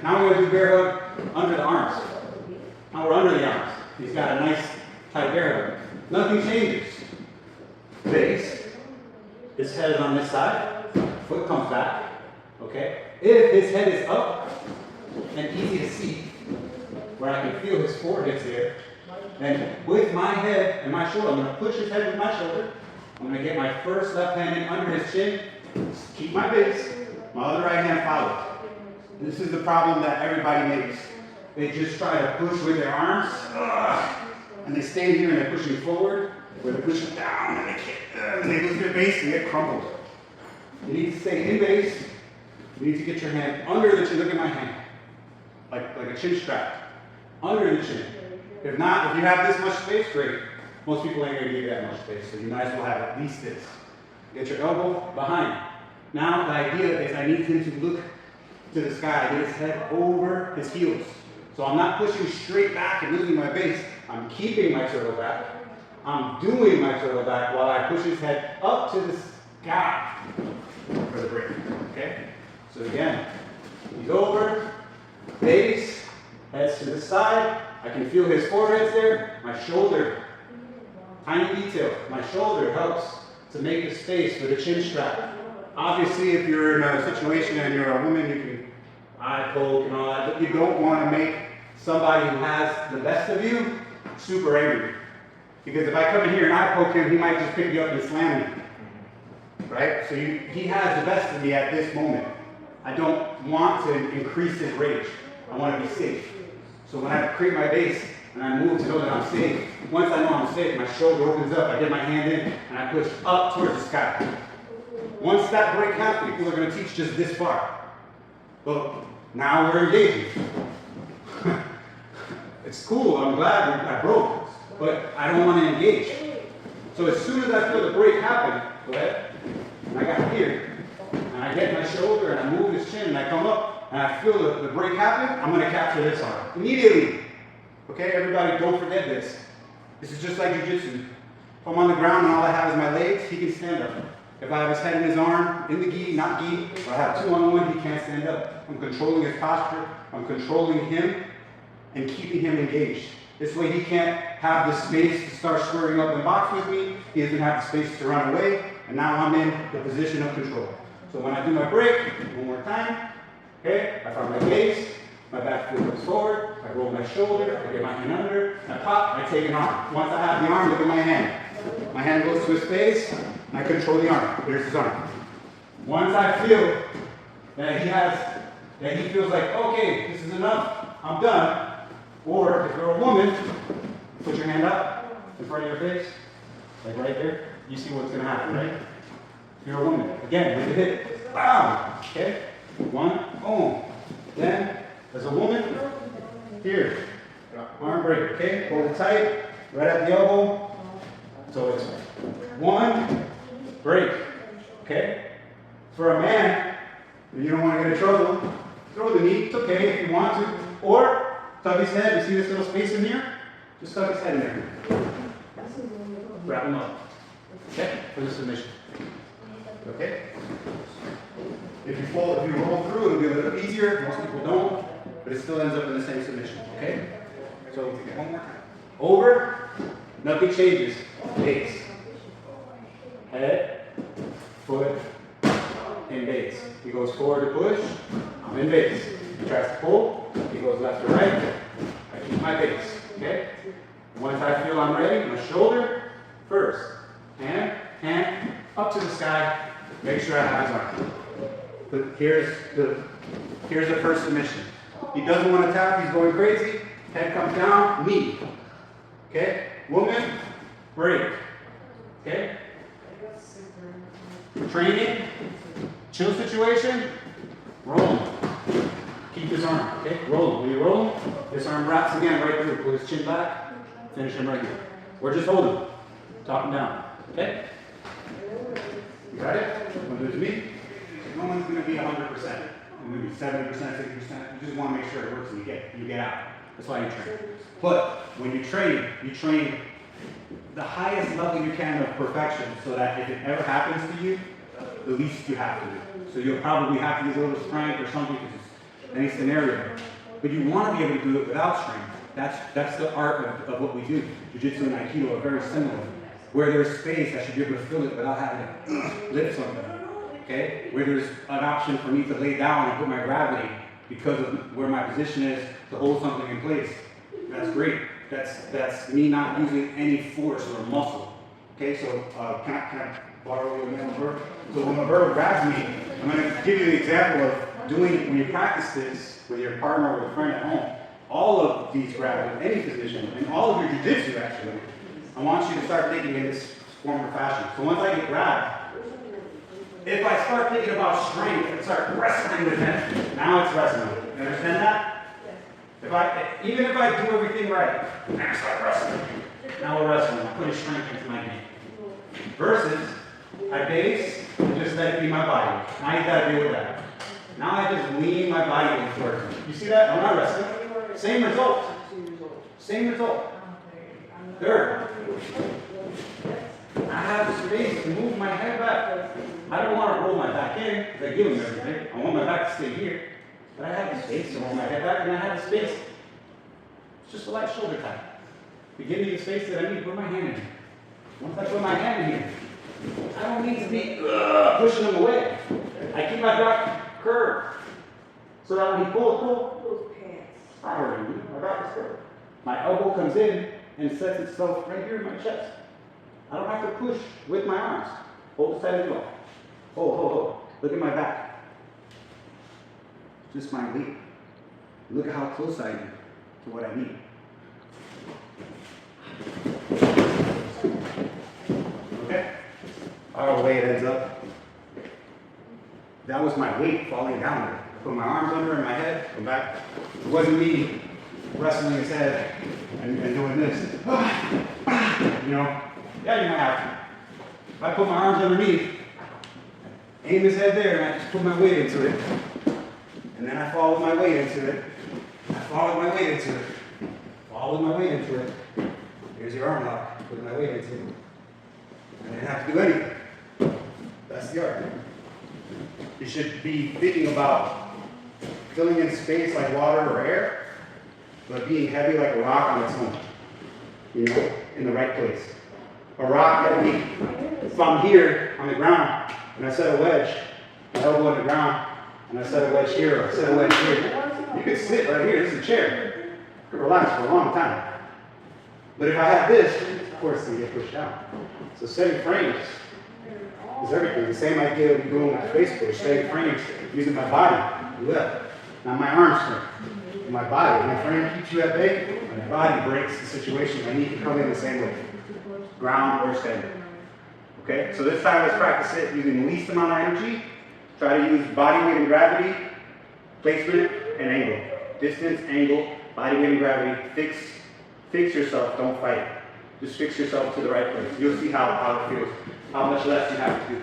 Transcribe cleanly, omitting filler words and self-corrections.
Now we're going to do bear hug under the arms. Now we're under the arms. He's got a nice tight bear hug. Nothing changes. Base. His head is on this side. Foot comes back. Okay? If his head is up and easy to see, where I can feel his forehead's there, then with my head and my shoulder, I'm going to push his head with my shoulder. I'm going to get my first left hand in under his chin. Keep my base. My other right hand follows. This is the problem that everybody makes. They just try to push with their arms, and they stay here and they're pushing forward, or they're pushing down and they lose their base and get crumpled. You need to stay in base. You need to get your hand under the chin. Look at my hand. Like a chin strap. Under the chin. If not, if you have this much space, great. Most people ain't gonna give you that much space, so you might as well have at least this. Get your elbow behind. Now the idea is I need him to look to the sky, get his head over his heels. So I'm not pushing straight back and losing my base. I'm keeping my turtle back. I'm doing my turtle back while I push his head up to the sky for the break. Okay? So again, he's over, base, heads to the side. I can feel his forehead there. My shoulder, tiny detail, my shoulder helps to make the space for the chin strap. Obviously, if you're in a situation and you're a woman, you can eye poke and all that, but you don't want to make somebody who has the best of you super angry. Because if I come in here and eye poke him, he might just pick you up and slam me. Right? So he has the best of me at this moment. I don't want to increase his rage. I want to be safe. So when I create my base and I move to know that I'm safe, once I know I'm safe, my shoulder opens up, I get my hand in, and I push up towards the sky. Once that break happens, people are going to teach just this far. Well, now we're engaging. It's cool, I'm glad I broke, but I don't want to engage. So as soon as I feel the break happen, go ahead, and I got here, and I get my shoulder, and I move his chin, and I come up, and I feel the break happen, I'm going to capture this arm immediately. Okay, everybody, don't forget this. This is just like Jiu-Jitsu. If I'm on the ground and all I have is my legs, he can stand up. If I have his head in his arm, in the gi, not gi, if I have 2-on-1, he can't stand up. I'm controlling his posture, I'm controlling him, and keeping him engaged. This way he can't have the space to start squaring up and box with me, he doesn't have the space to run away, and now I'm in the position of control. So when I do my break, one more time, okay, I find my base, my back foot goes forward, I roll my shoulder, I get my hand under, I pop, I take an arm. Once I have the arm, look at my hand. My hand goes to his face, and I control the arm. Here's his arm. Once I feel that he feels like, okay, this is enough, I'm done. Or if you're a woman, put your hand up in front of your face, like right there. You see what's gonna happen, right? If you're a woman, again, with the hip, bam, okay? One, boom. Then, as a woman, here, arm break, okay? Hold it tight, right at the elbow. So it's one, break, okay? For a man, if you don't want to get in trouble, throw the knee, it's okay if you want to. Or, tuck his head, you see this little space in here? Just tuck his head in there. Wrap him up, okay? For the submission, okay? If you roll through, it'll be a little easier. Most people don't, but it still ends up in the same submission, okay? So, one more time. Over, nothing changes. Base. Head, foot, and base. He goes forward to push, I'm in base. He tries to pull, he goes left to right, I keep my base, okay? Once I feel I'm ready, my shoulder first. Hand, up to the sky, make sure I have his arm. But here's the first submission. He doesn't want to tap, he's going crazy. Head comes down, knee. Okay? Woman, break. Okay? Training, chill situation, roll him. Keep his arm, okay? Roll him. When you roll him, this arm wraps again right through. Pull his chin back, finish him right here. Or just hold him. Top him down. Okay? You got it? Want to do it to me? No one's going to be 100%. It's going to be 70%, 60%. You just want to make sure it works and you get out. That's why you train. But when you train the highest level you can of perfection so that if it ever happens to you, the least you have to do. So you'll probably have to use a little strength or something because any scenario. But you want to be able to do it without strength. That's the art of what we do. Jiu-Jitsu and Aikido are very similar. Where there's space, I should be able to fill it without having to lift something. Okay? Where there's an option for me to lay down and put my gravity because of where my position is to hold something in place. That's great. That's me not using any force or muscle. Okay, so can I borrow your hammer? So when a bird grabs me, I'm going to give you an example of doing, when you practice this with your partner or a friend at home, all of these grabs in any position, and all of your jiu-jitsu actually, I want you to start thinking in this form or fashion. So once I get grabbed, if I start thinking about strength and start wrestling with him, now it's wrestling. You understand that? Even if I do everything right, and I start wrestling, now we're wrestling. I'm putting strength into my game. Versus, I base and just let it be my body. Now you gotta deal with that. Now I just lean my body in towards me. You see that? I'm not wrestling. Same result. Same result. Third, I have space to move my head back. I don't want to roll my back in because I give him everything. I want my back to stay here. But I have the space to roll my head back, and I have the space. It's just a light shoulder tap. You give me the space that I need to put my hand in. Once I put my hand in here, I don't need to be pushing him away. I keep my back curved. So that when he pulls, it's not hurting me. My back is curved. My elbow comes in and sets itself right here in my chest. I don't have to push with my arms. Hold the side of the ball. Hold. Look at my back. Just my weight. Look at how close I am to what I need. Okay? I don't know the way it ends up. That was my weight falling down there. I put my arms under in my head, come back. It wasn't me wrestling his head and doing this. You know? Yeah, you might have to. If I put my arms underneath, aim his head there, and I just put my weight into it. And then I follow my weight into it. I follow my weight into it. Follow my weight into it. Here's your arm lock. Put my weight into it. I didn't have to do anything. That's the art. You should be thinking about filling in space like water or air, but being heavy like a rock on its own. You know, in the right place. A rock that if I'm here on the ground and I set a wedge, my elbow on the ground, and I set a wedge here, or I set a wedge here. You could sit right here, this is a chair. You could relax for a long time. But if I have this, of course it's going to get pushed down. So setting frames is everything. The same idea we doing with Facebook, setting frames using my body, not my arm strength. My body. My frame keeps you at bay, my body breaks the situation. I need to come in the same way. Ground or standing. Okay? So this time let's practice it using the least amount of energy. Try to use body weight and gravity, placement, and angle. Distance, angle, body weight and gravity. Fix yourself, don't fight. Just fix yourself to the right place. You'll see how it feels, how much less you have to do.